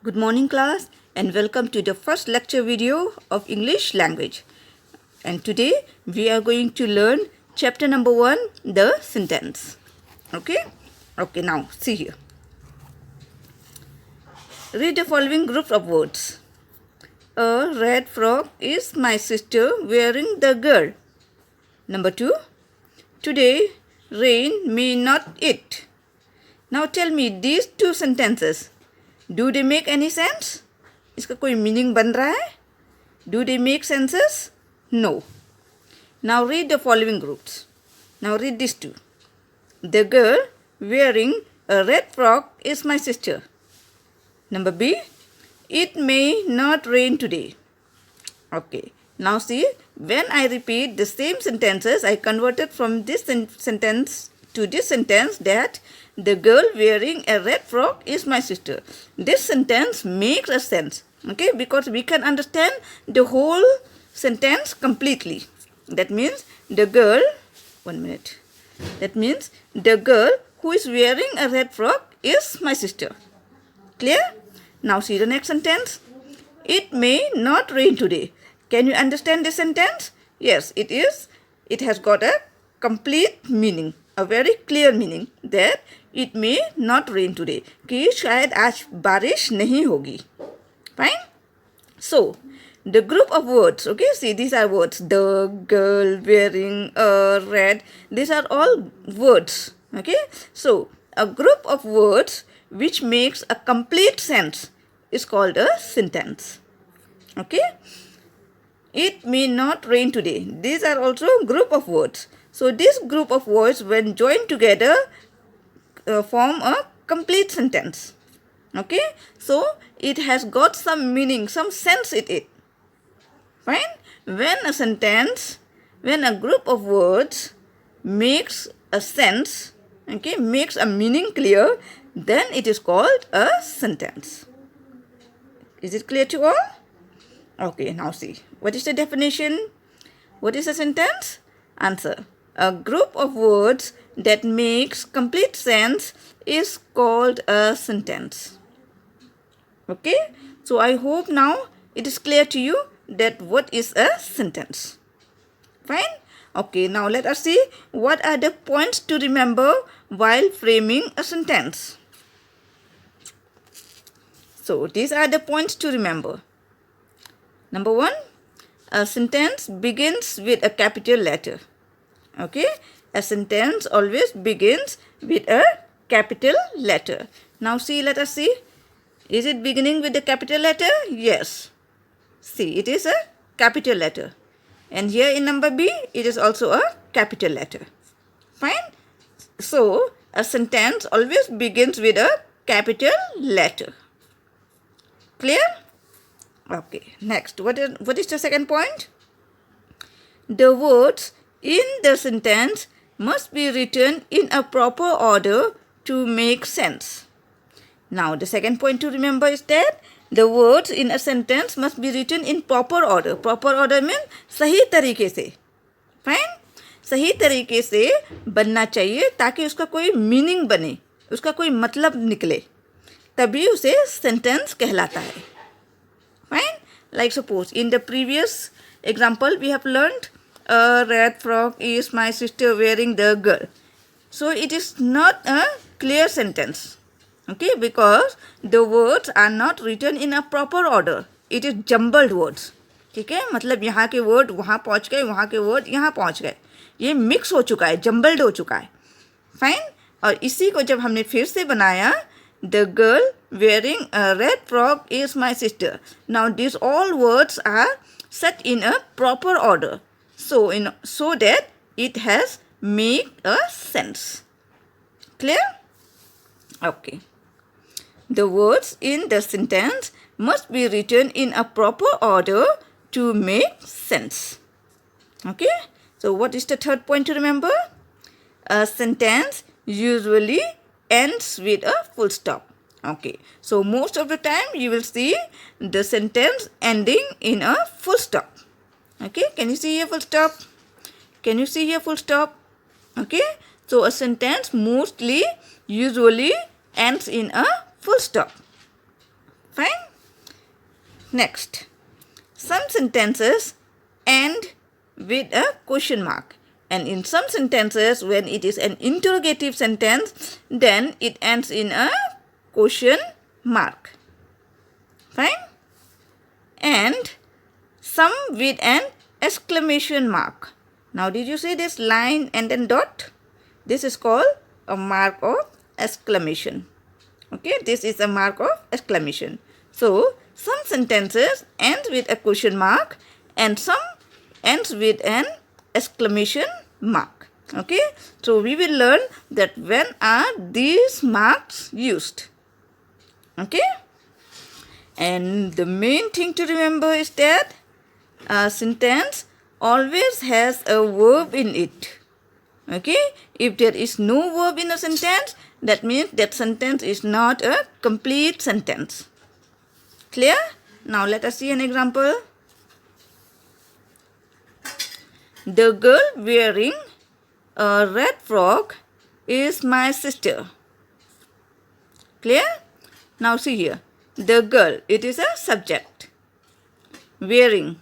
Good morning class and welcome to the first lecture video of English language. And today we are going to learn chapter number 1, the sentence. Okay, now see here. Read the following groups of words. A red frog is my sister wearing the girl. Number 2, today rain may not it. Now tell me these two sentences. Do they make any sense? इसका कोई meaning बन रहा है? Do they make senses? No. Now read the following groups. Now read these two. The girl wearing a red frock is my sister. Number B. It may not rain today. Okay. Now see, when I repeat the same sentences, I converted from this sentence to this sentence that the girl wearing a red frock is my sister. This sentence makes a sense, okay, because we can understand the whole sentence completely. That means the girl, that means the girl who is wearing a red frock is my sister. Clear? Now see the next sentence. It may not rain today. Can you understand this sentence? Yes, it is. It has got a complete meaning, a very clear meaning that it may not rain today. कि शायद आज बारिश नहीं होगी. Fine? So, the group of words, okay, see these are words. The girl wearing a red. These are all words, okay. So, a group of words which makes a complete sense is called a sentence, okay. It may not rain today. These are also a group of words. So, this group of words when joined together form a complete sentence, okay. So, it has got some meaning, some sense in it. Fine? When a group of words makes a sense, okay, makes a meaning clear, then it is called a sentence. Is it clear to all? Okay, now see. What is the definition? What is a sentence? Answer. A group of words that makes complete sense is called a sentence. Okay? So I hope now it is clear to you that what is a sentence. Fine? Okay, now let us see what are the points to remember while framing a sentence. So these are the points to remember. Number 1, a sentence begins with a capital letter. Okay, a sentence always begins with a capital letter. Now see, let us see. Is it beginning with the capital letter? Yes. See, it is a capital letter. And here in number B, it is also a capital letter. Fine? So, a sentence always begins with a capital letter. Clear? Okay, next. What is the second point? The words in the sentence must be written in a proper order to make sense. Now, the second point to remember is that the words in a sentence must be written in proper order. Proper order means सही तरीके से. Fine? सही तरीके से बनना चाहिए ताकि उसका कोई मीनिंग बने, उसका कोई मतलब निकले. तभी उसे सेंटेंस कहलाता है. Fine? Like suppose in the previous example we have learned a red frock is my sister wearing the girl. So it is not a clear sentence. Okay, because the words are not written in a proper order. It is jumbled words. ठीक है, मतलब यहाँ के word वहाँ पहुँच गए, वहाँ के वर्ड यहाँ पहुँच गए. ये मिक्स हो चुका है, जम्बल्ड हो चुका है. फाइन? और इसी को जब हमने फिर से बनाया, the girl wearing a red frock is my sister. Now these all words are set in a proper order. So that it has make a sense. Clear? Okay. The words in the sentence must be written in a proper order to make sense. Okay? So what is the third point to remember? A sentence usually ends with a full stop. Okay. So most of the time you will see the sentence ending in a full stop. Okay, can you see here full stop? Can you see here full stop? Okay, so a sentence usually ends in a full stop. Fine? Next, some sentences end with a question mark. And in some sentences, when it is an interrogative sentence, then it ends in a question mark. Fine? And some with an exclamation mark. Now, did you see this line and then dot? This is called a mark of exclamation. Okay, this is a mark of exclamation. So, some sentences end with a question mark and some ends with an exclamation mark. Okay, so we will learn that when are these marks used. Okay, and the main thing to remember is that a sentence always has a verb in it. Okay, if there is no verb in a sentence, that means that sentence is not a complete sentence. Clear? Now let us see an example. The girl wearing a red frock is my sister. Clear? Now see here. The girl, it is a subject. Wearing.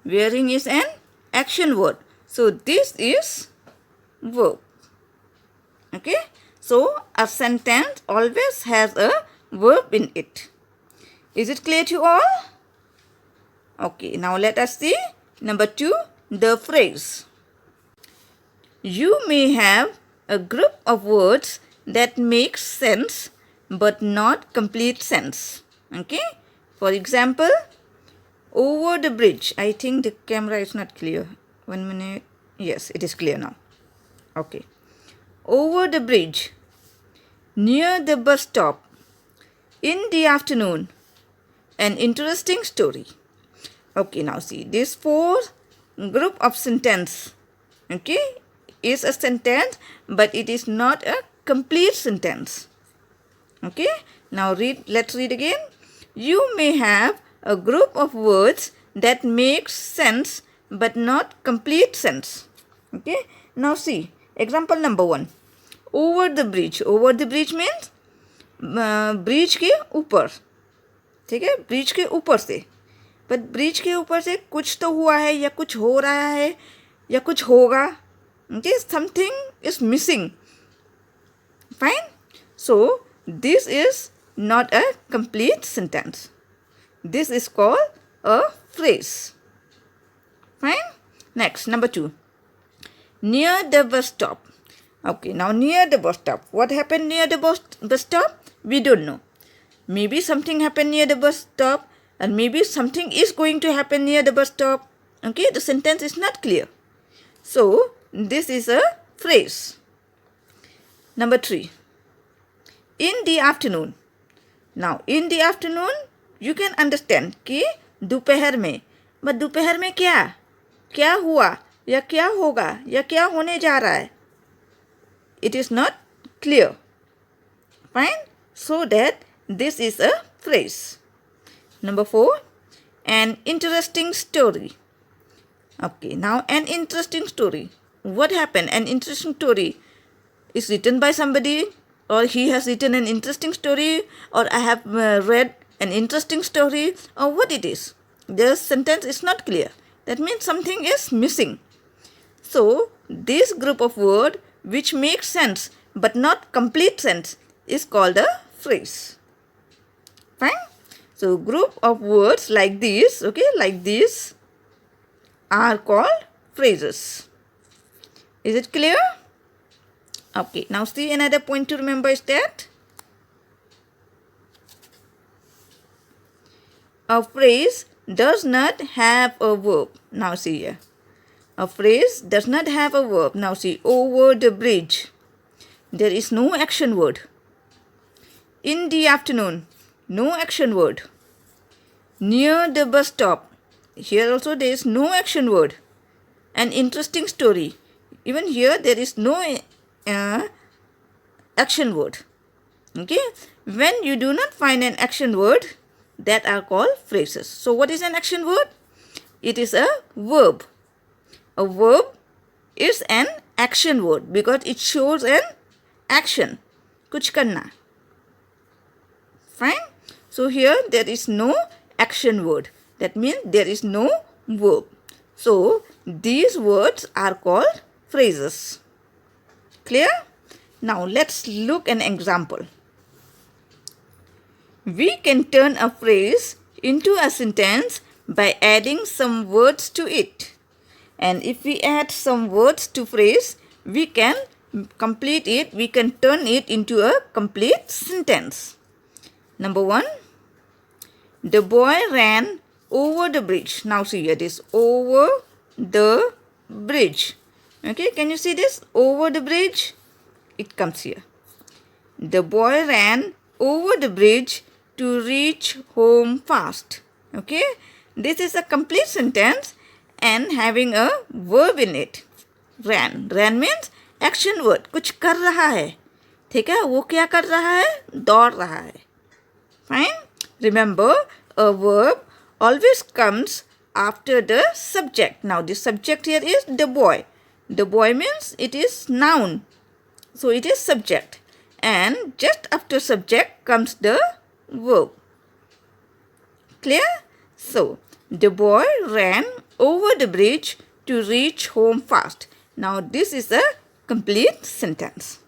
Wearing is an action word. So this is verb. Okay? So a sentence always has a verb in it. Is it clear to all? Okay, now let us see. Number 2, the phrase. You may have a group of words that make sense but not complete sense. Okay? For example, over the bridge. I think the camera is not clear. 1 minute. Yes, it is clear now. Okay. Over the bridge. Near the bus stop. In the afternoon. An interesting story. Okay, now see. This 4 group of sentence. Okay, is a sentence, but it is not a complete sentence. Okay, now let's read again. You may have a group of words that makes sense but not complete sense. Okay, now see, example number 1. Over the bridge. Over the bridge means bridge के ऊपर. ठीक है, bridge के ऊपर से. But bridge के ऊपर से कुछ तो हुआ है या कुछ हो रहा है या कुछ होगा. Okay, something is missing. Fine. So this is not a complete sentence. This is called a phrase. Fine. Next, number 2. Near the bus stop. Okay, now near the bus stop. What happened near the bus stop? We don't know. Maybe something happened near the bus stop, and maybe something is going to happen near the bus stop. Okay, the sentence is not clear. So this is a phrase. Number 3. In the afternoon. Now, in the afternoon, you can understand कि दोपहर में. But दोपहर में क्या? क्या हुआ? या क्या होगा? या क्या होने जा रहा है? It is not clear. Fine? So that this is a phrase. Number 4. An interesting story. Okay, now an interesting story. What happened? An interesting story is written by somebody, or he has written an interesting story, or I have read an interesting story, or what it is. The sentence is not clear. That means something is missing. So this group of words which makes sense but not complete sense is called a phrase. Fine? So group of words like this, okay, like this are called phrases. Is it clear? Okay, now see, another point to remember is that a phrase does not have a verb. Now see here. A phrase does not have a verb. Now see, over the bridge. There is no action word. In the afternoon. No action word. Near the bus stop. Here also there is no action word. An interesting story. Even here there is no action word. Okay. When you do not find an action word, that are called phrases. So what is an action word? It is a verb. A verb is an action word because it shows an action. Kuch karna. Fine. So here there is no action word. That means there is no verb. So these words are called phrases. Clear? Now let's look an example. We can turn a phrase into a sentence by adding some words to it. And if we add some words to phrase, we can complete it, we can turn it into a complete sentence. Number 1, the boy ran over the bridge. Now see here, this over the bridge. Okay, can you see this? Over the bridge, it comes here. The boy ran over the bridge to reach home fast. Okay, this is a complete sentence and having a verb in it. Ran. Ran means action word. कुछ कर रहा है. ठीक है, वो क्या कर रहा है? दौड़ रहा है. Fine. Remember, a verb always comes after the subject. Now the subject here is the boy. The boy means it is noun. So it is subject. And just after subject comes the verb. Clear? So, the boy ran over the bridge to reach home fast. Now this is a complete sentence.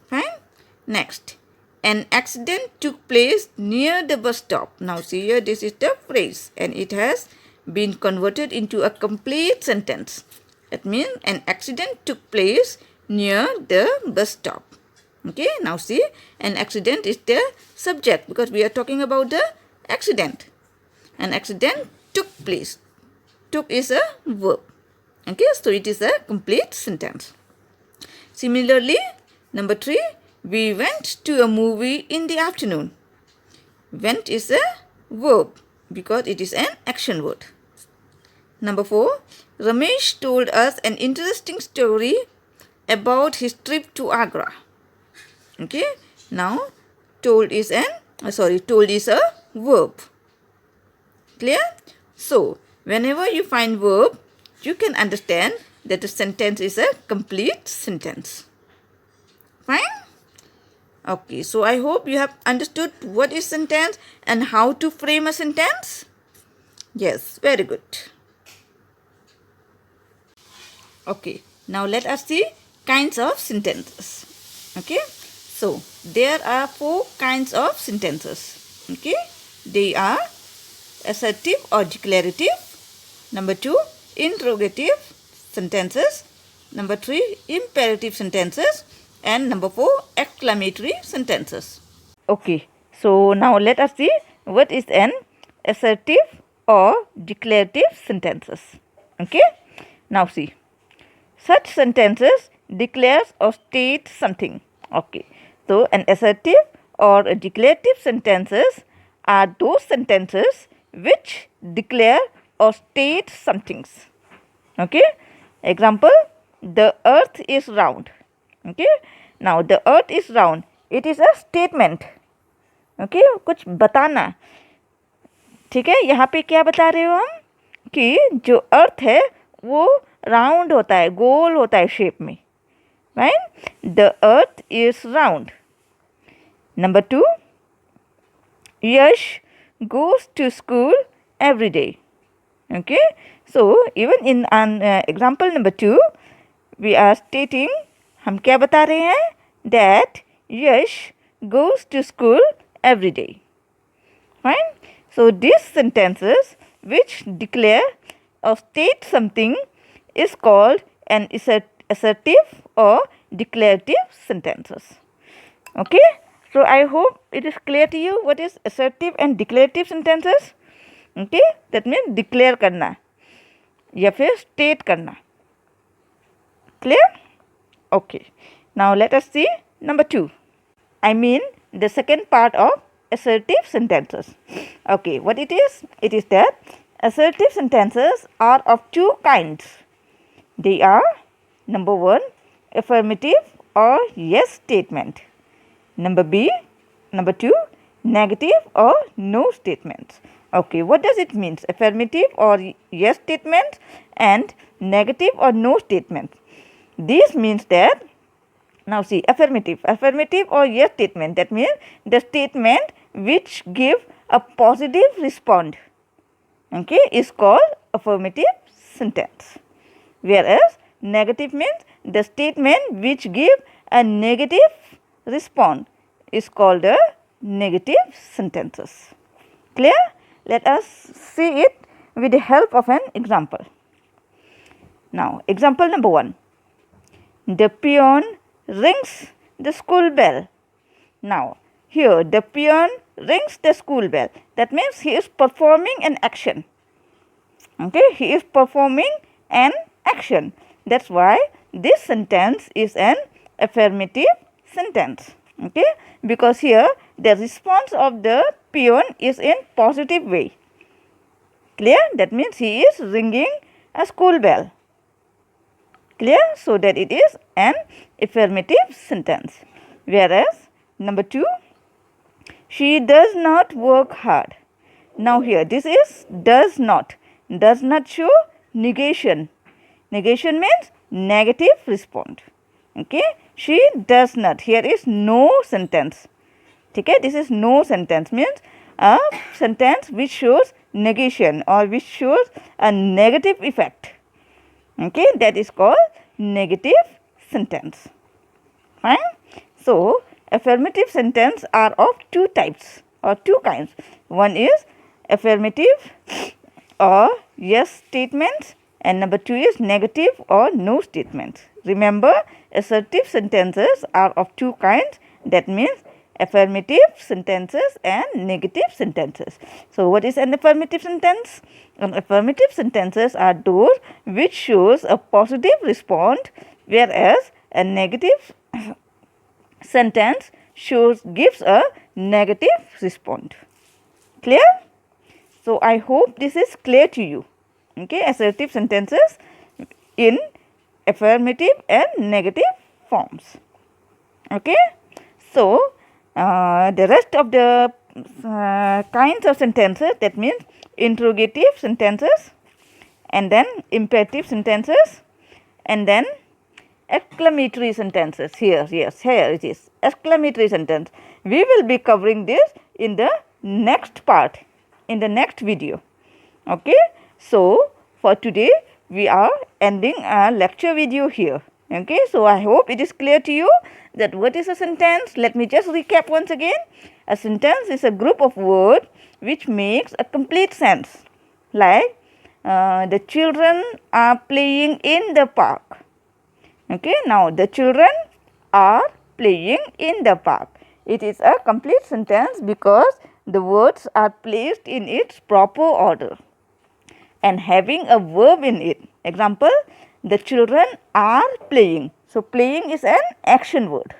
Fine? Next. An accident took place near the bus stop. Now see here, this is the phrase and it has been converted into a complete sentence. That means an accident took place near the bus stop. Okay, now see, an accident is the subject because we are talking about the accident. An accident took place. Took is a verb. Okay, so it is a complete sentence. Similarly, number 3, we went to a movie in the afternoon. Went is a verb because it is an action word. Number 4, Ramesh told us an interesting story about his trip to Agra. Okay, now told is a verb. Clear? So, whenever you find verb, you can understand that the sentence is a complete sentence. Fine? Okay, so I hope you have understood what is sentence and how to frame a sentence. Yes, very good. Okay, now let us see kinds of sentences. Okay, so there are 4 kinds of sentences. Okay, they are assertive or declarative. Number 2, interrogative sentences. Number 3, imperative sentences. And number 4, exclamatory sentences. Okay, so now let us see what is an assertive or declarative sentences. Okay, now see. Such sentences declares or states something. Okay, so an assertive or a declarative sentences are those sentences which declare or state some things. Okay, example, the earth is round. Okay, now the earth is round, it is a statement. Okay, कुछ बताना. ठीक है, यहाँ पे क्या बता रहे हो हम कि जो अर्थ है वो राउंड होता है, गोल होता है शेप में. Right? The earth is round. Number 2, Yash goes to school every day. Okay, so even in an example number 2, we are stating, हम क्या बता रहे हैं, that Yash goes to school every day. Fine. So these sentences which declare or state something is called an assertive or declarative sentences. Okay, so I hope it is clear to you what is assertive and declarative sentences. Okay, that means declare करना या फिर state करना. Clear? Okay, now let us see number 2. I mean the second part of assertive sentences. Okay, what it is? It is that assertive sentences are of 2 kinds. They are, number 1, affirmative or yes statement. Number 2, negative or no statements. Okay, what does it mean? Affirmative or yes statements and negative or no statements. This means that, now see, affirmative or yes statement, that means the statement which give a positive response, okay, is called affirmative sentence. Whereas negative means the statement which give a negative response is called a negative sentences. Clear? Let us see it with the help of an example. Now, example number 1. The peon rings the school bell. Now, here the peon rings the school bell. That means he is performing an action. Okay, he is performing an action. That's why this sentence is an affirmative sentence. Okay, because here the response of the peon is in positive way. Clear? That means he is ringing a school bell. Clear? So that it is an affirmative sentence. Whereas number 2, she does not work hard. Now here this is does not. Does not show negation. Negation means negative response. Okay, she does not. Here is no sentence. Okay, this is no sentence means a sentence which shows negation or which shows a negative effect. Okay, that is called negative sentence. Fine. So affirmative sentence are of 2 types or 2 kinds. One is affirmative or yes statements, and number 2 is negative or no statements. Remember, assertive sentences are of 2 kinds. That means affirmative sentences and negative sentences. So what is an affirmative sentence? An affirmative sentences are those which shows a positive response, whereas a negative sentence gives a negative response. Clear? So I hope this is clear to you. Okay, assertive sentences in affirmative and negative forms. Okay, so the rest of the kinds of sentences, that means interrogative sentences, and then imperative sentences, and then exclamatory sentences. Here it is, exclamatory sentence. We will be covering this in the next part, in the next video. Okay, so for today we are ending our lecture video here. Okay, so I hope it is clear to you that what is a sentence. Let me just recap once again. A sentence is a group of words which makes a complete sense, like the children are playing in the park. Okay, now the children are playing in the park. It is a complete sentence because the words are placed in its proper order and having a verb in it. Example, the children are playing. So playing is an action word.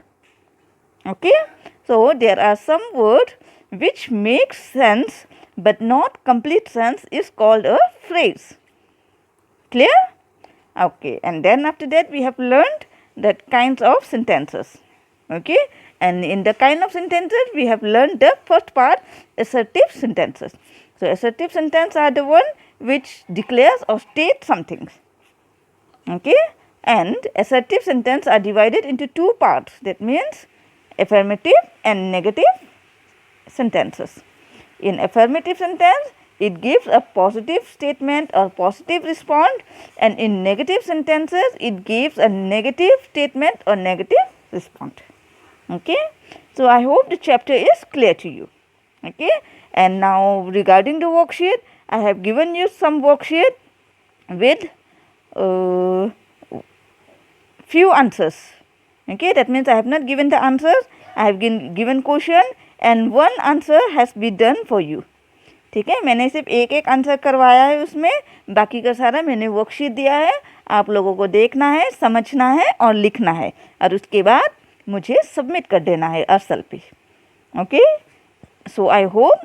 Okay, so there are some words which make sense but not complete sense is called a phrase. Clear? Okay, and then after that we have learned that kinds of sentences. Okay, and in the kind of sentences we have learned the first part, assertive sentences. So assertive sentences are the one which declares or states something. Okay, and assertive sentences are divided into 2 parts. That means affirmative and negative sentences. In affirmative sentence, it gives a positive statement or positive response, and in negative sentences, it gives a negative statement or negative response. Okay, so I hope the chapter is clear to you. Okay, and now regarding the worksheet, I have given you some worksheet with few answers. Okay, that means I have not given the answers, I have given question and one answer has been done for you. ठीक है, मैंने सिर्फ एक answer करवाया है, उसमें बाकी का सारा मैंने वर्कशीट दिया है. आप लोगों को देखना है, समझना है और लिखना है, और उसके बाद मुझे सबमिट कर देना है अरसल पे. Okay, so I hope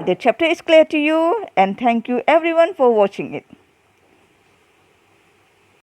the chapter is clear to you and thank you everyone for watching it.